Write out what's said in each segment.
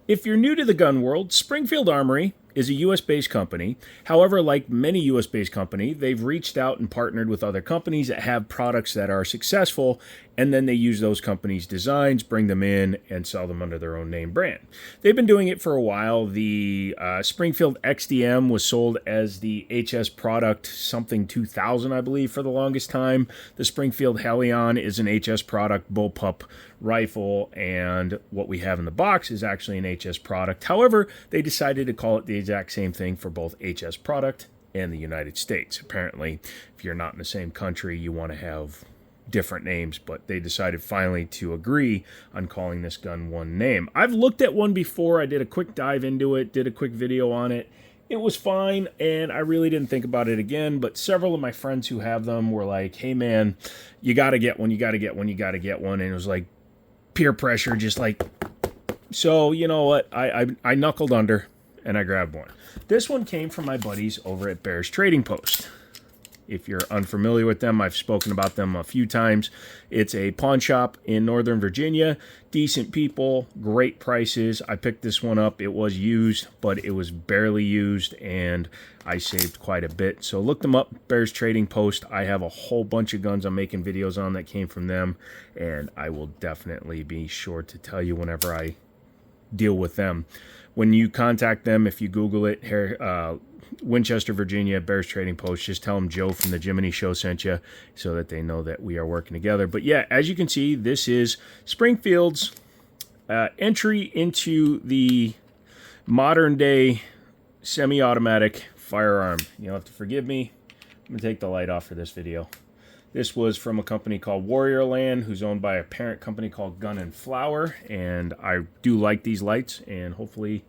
If you're new to the gun world, Springfield Armory is a U.S.-based company. However, like many U.S.-based companies, they've reached out and partnered with other companies that have products that are successful, and then they use those companies' designs, bring them in, and sell them under their own name brand. They've been doing it for a while. The Springfield XDM was sold as the HS product, something 2000, I believe, for the longest time. The Springfield Echelon is an HS product, bullpup rifle, and what we have in the box is actually an HS product. However, they decided to call it the exact same thing for both HS product and the United States. Apparently, if you're not in the same country, you want to have different names, but they decided finally to agree on calling this gun one name. I've looked at one before. I did a quick dive into it, did a quick video on it. It was fine, and I really didn't think about it again, but several of my friends who have them were like, hey man, you got to get one, you got to get one, you got to get one, and it was like peer pressure, just like, so you know what, I knuckled under and I grabbed one. This one came from my buddies over at Bears Trading Post. If you're unfamiliar with them, I've spoken about them a few times. It's a pawn shop in Northern Virginia. Decent people, great prices. I picked this one up. It was used, but it was barely used, and I saved quite a bit. So look them up, Bears Trading Post. I have a whole bunch of guns I'm making videos on that came from them, and I will definitely be sure to tell you whenever I deal with them. When you contact them, if you Google it, Winchester, Virginia, Bears Trading Post, just tell them Joe from the Jimmini show sent you so that they know that we are working together. But yeah, as you can see, this is Springfield's entry into the modern day semi-automatic firearm. You'll have to forgive me. I'm going to take the light off for this video. This was from a company called Warrior Land, who's owned by a parent company called Gun and Flower, and I do like these lights, and hopefully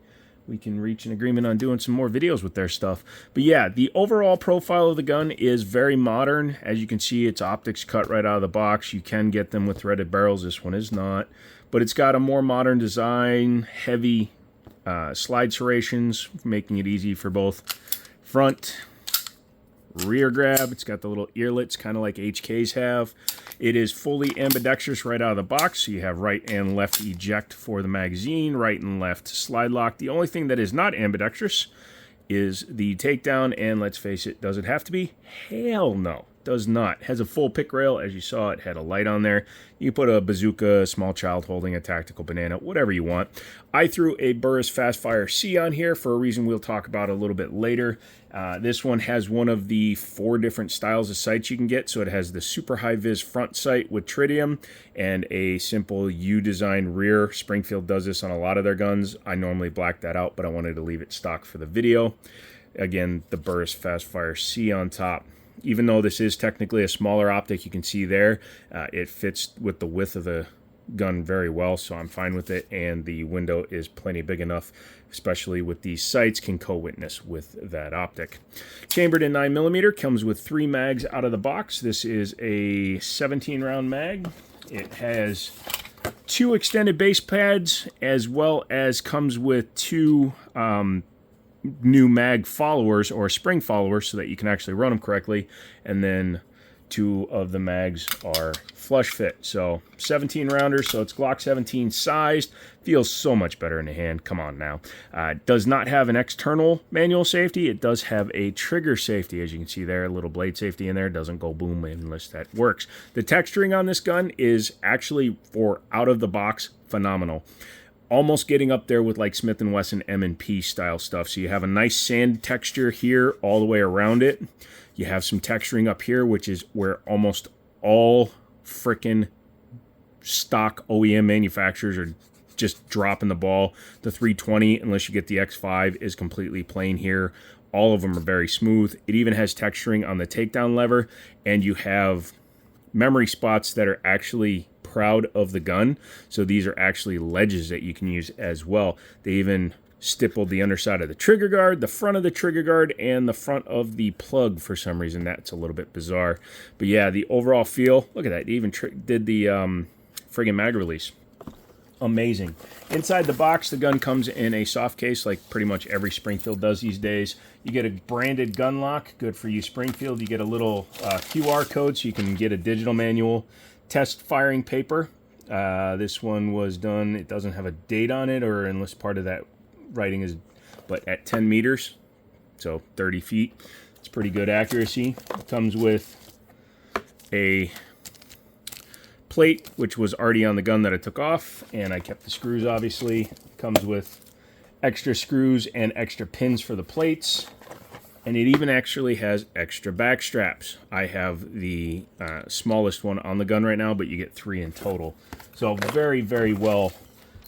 we can reach an agreement on doing some more videos with their stuff. But yeah, the overall profile of the gun is very modern. As you can see, its optics cut right out of the box. You can get them with threaded barrels. This one is not. But it's got a more modern design, heavy slide serrations, making it easy for both front, rear grab. It's got the little earlets, kind of like HKs have. It is fully ambidextrous right out of the box, so you have right and left eject for the magazine, right and left slide lock. The only thing that is not ambidextrous is the takedown, and let's face it, does it have to be? Hell no, does not. It has a full pick rail. As you saw, it had a light on there. You put a bazooka, a small child holding a tactical banana, whatever you want. I threw a Burris Fastfire C on here for a reason we'll talk about a little bit later. This one has one of the 4 different styles of sights you can get. So it has the super high vis front sight with tritium and a simple U-design rear. Springfield does this on a lot of their guns. I normally black that out, but I wanted to leave it stock for the video. Again, the Burris Fastfire C on top. Even though this is technically a smaller optic, you can see there, it fits with the width of the gun very well, so I'm fine with it, and the window is plenty big enough, especially with these sights, can co-witness with that optic. Chambered in 9mm, comes with 3 mags out of the box. This is a 17-round mag. It has 2 extended base pads, as well as comes with 2 new mag followers or spring followers so that you can actually run them correctly, and then 2 of the mags are flush fit. So 17 rounders, so it's Glock 17 sized. Feels so much better in the hand. Come on now. Does not have an external manual safety. It does have a trigger safety, as you can see there, a little blade safety in there. Doesn't go boom unless that works. The texturing on this gun is actually, for out of the box, phenomenal. Almost getting up there with like Smith & Wesson M&P style stuff. So you have a nice sand texture here all the way around it. You have some texturing up here, which is where almost all frickin' stock OEM manufacturers are just dropping the ball. The 320, unless you get the X5, is completely plain here. All of them are very smooth. It even has texturing on the takedown lever, and you have memory spots that are actually proud of the gun. So these are actually ledges that you can use as well. They even stippled the underside of the trigger guard, the front of the trigger guard, and the front of the plug for some reason. That's a little bit bizarre. But yeah, the overall feel, look at that. They even did the friggin' mag release. Amazing. Inside the box, the gun comes in a soft case like pretty much every Springfield does these days. You get a branded gun lock, good for you Springfield. You get a little QR code so you can get a digital manual. Test firing paper. This one was done, it doesn't have a date on it, or unless part of that writing is, but at 10 meters, so 30 feet. It's pretty good accuracy. It comes with a plate, which was already on the gun that I took off, and I kept the screws, obviously. It comes with extra screws and extra pins for the plates, and it even actually has extra back straps. I have the smallest one on the gun right now, but you get 3 in total. So very, very well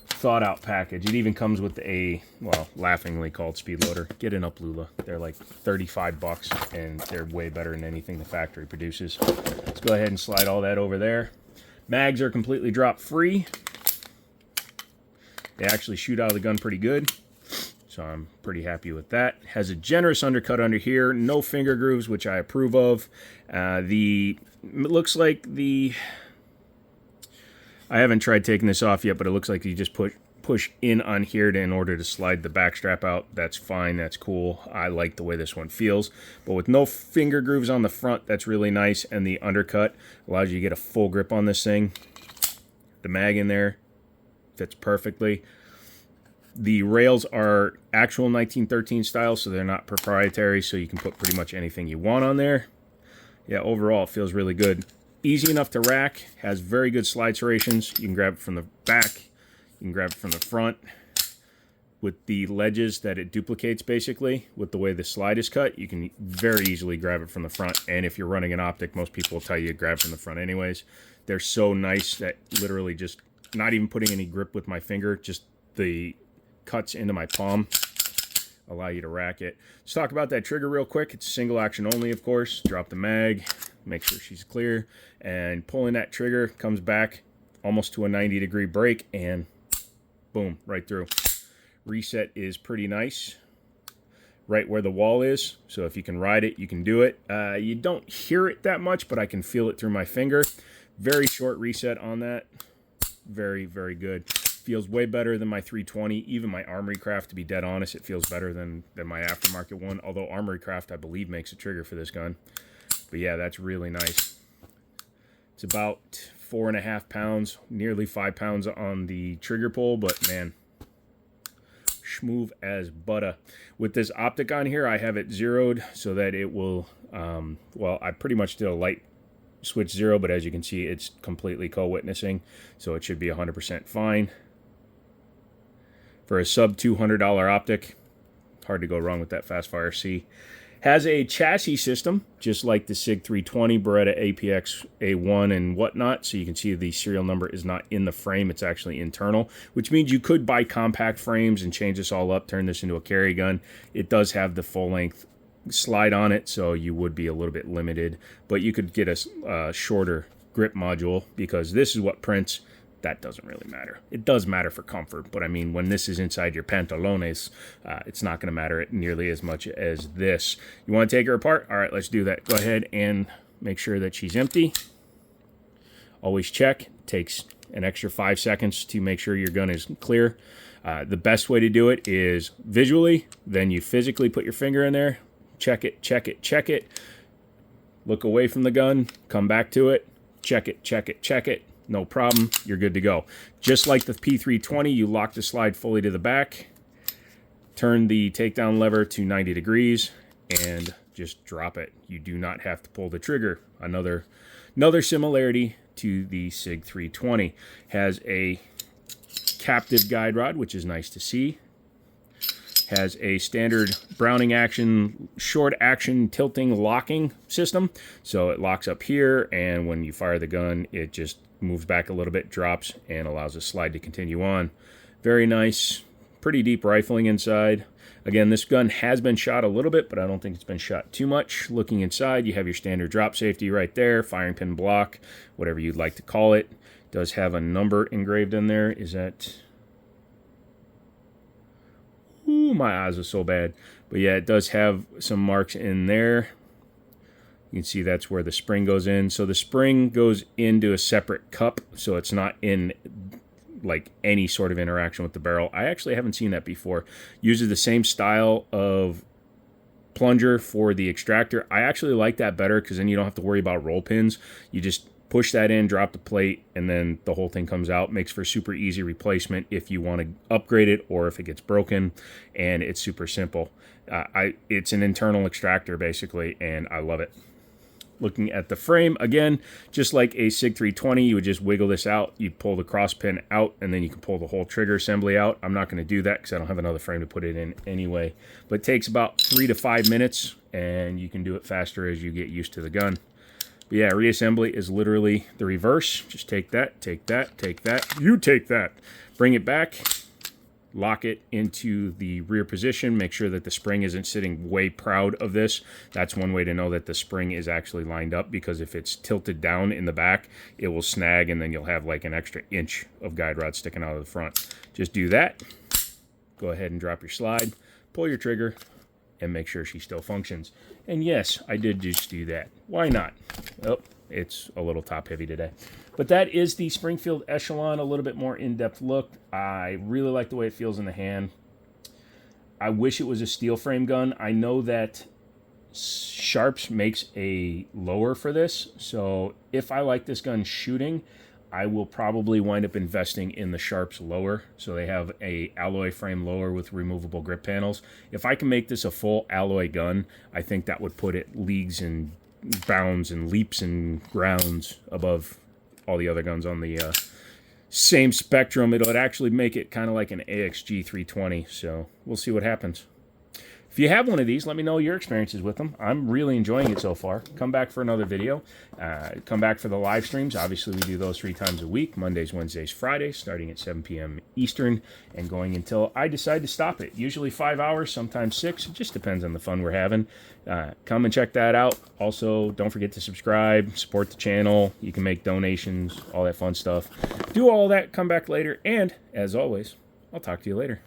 thought out package. It even comes with a, well, laughingly called speed loader. Get an Uplula. They're like 35 bucks, and they're way better than anything the factory produces. Let's go ahead and slide all that over there. Mags are completely drop free. They actually shoot out of the gun pretty good, so I'm pretty happy with that. Has a generous undercut under here, no finger grooves, which I approve of. It looks like I haven't tried taking this off yet, but it looks like you just push in on here in order to slide the back strap out. That's fine, that's cool. I like the way this one feels, but with no finger grooves on the front, that's really nice, and the undercut allows you to get a full grip on this thing. The mag in there fits perfectly. The rails are actual 1913 style, so they're not proprietary, so you can put pretty much anything you want on there. Yeah, overall, it feels really good. Easy enough to rack, has very good slide serrations. You can grab it from the back, you can grab it from the front. With the ledges that it duplicates, basically, with the way the slide is cut, you can very easily grab it from the front. And if you're running an optic, most people will tell you to grab from the front anyways. They're so nice that literally just not even putting any grip with my finger, just the cuts into my palm allow you to rack it. Let's talk about that trigger real quick. It's single action only, of course. Drop the mag, make sure she's clear, and pulling that trigger comes back almost to a 90-degree break, and boom, right through. Reset is pretty nice, right where the wall is, so if you can ride it, you can do it. You don't hear it that much, but I can feel it through my finger. Very short reset on that. Very, very good. Feels way better than my 320. Even my Armory Craft, to be dead honest, it feels better than my aftermarket one, although Armory Craft, I believe, makes a trigger for this gun. But yeah, that's really nice. It's about 4.5 pounds, nearly 5 pounds on the trigger pull, but man, smooth as butter. With this optic on here, I have it zeroed so that it will, well, I pretty much did a light switch 0, but as you can see, it's completely co-witnessing, so it should be 100% fine. For a sub $200 optic, hard to go wrong with that Fastfire C. Has a chassis system, just like the SIG 320, Beretta APX A1 and whatnot, so you can see the serial number is not in the frame, it's actually internal, which means you could buy compact frames and change this all up, turn this into a carry gun. It does have the full-length slide on it, so you would be a little bit limited, but you could get a shorter grip module, because this is what prints. That doesn't really matter. It does matter for comfort, but I mean, when this is inside your pantalones, it's not going to matter nearly as much as this. You want to take her apart? All right, let's do that. Go ahead and make sure that she's empty. Always check. It takes an extra 5 seconds to make sure your gun is clear. The best way to do it is visually, then you physically put your finger in there, check it, check it, check it, look away from the gun, come back to it, check it, check it, check it. No problem, you're good to go. Just like the P320, you lock the slide fully to the back, turn the takedown lever to 90 degrees, and just drop it. You do not have to pull the trigger. Another similarity to the SIG 320. Has a captive guide rod, which is nice to see. Has a standard Browning action, short action tilting locking system. So it locks up here, and when you fire the gun, it just moves back a little bit, drops, and allows the slide to continue on. Very nice, pretty deep rifling inside. Again, this gun has been shot a little bit, but I don't think it's been shot too much. Looking inside, you have your standard drop safety right there, firing pin block, whatever you'd like to call it. Does have a number engraved in there. Is that... Ooh, my eyes are so bad. But yeah, it does have some marks in there. You can see that's where the spring goes in. So the spring goes into a separate cup, so it's not in like any sort of interaction with the barrel. I actually haven't seen that before. Uses the same style of plunger for the extractor. I actually like that better, because then you don't have to worry about roll pins. You just Push that in, drop the plate, and then the whole thing comes out. Makes for super easy replacement if you want to upgrade it or if it gets broken, and it's super simple. It's an internal extractor basically, and I love it. Looking at the frame, again, just like a SIG 320, you would just wiggle this out. You pull the cross pin out, and then you can pull the whole trigger assembly out. I'm not going to do that because I don't have another frame to put it in anyway. But it takes about 3 to 5 minutes, and you can do it faster as you get used to the gun. But yeah, reassembly is literally the reverse. Just take that, take that, take that. You take that. Bring it back. Lock it into the rear position. Make sure that the spring isn't sitting way proud of this. That's one way to know that the spring is actually lined up, because if it's tilted down in the back, it will snag, and then you'll have like an extra inch of guide rod sticking out of the front. Just do that. Go ahead and drop your slide. Pull your trigger. And make sure she still functions. And yes, I did just do that. Why not? Oh, it's a little top heavy today. But that is the Springfield Echelon, a little bit more in-depth look. I really like the way it feels in the hand. I wish it was a steel frame gun. I know that Sharps makes a lower for this, so if I like this gun shooting, I will probably wind up investing in the Sharps lower. So they have a alloy frame lower with removable grip panels. If I can make this a full alloy gun, I think that would put it leagues and bounds and leaps and grounds above all the other guns on the same spectrum. It'll actually make it kind of like an AXG 320. So we'll see what happens. If you have one of these, let me know your experiences with them. I'm really enjoying it so far. Come back for another video. Come back for the live streams. Obviously, we do those 3 times a week, Mondays, Wednesdays, Fridays, starting at 7 p.m. Eastern and going until I decide to stop it. Usually 5 hours, sometimes 6. It just depends on the fun we're having. Come and check that out. Also, don't forget to subscribe, support the channel. You can make donations, all that fun stuff. Do all that, come back later, and as always, I'll talk to you later.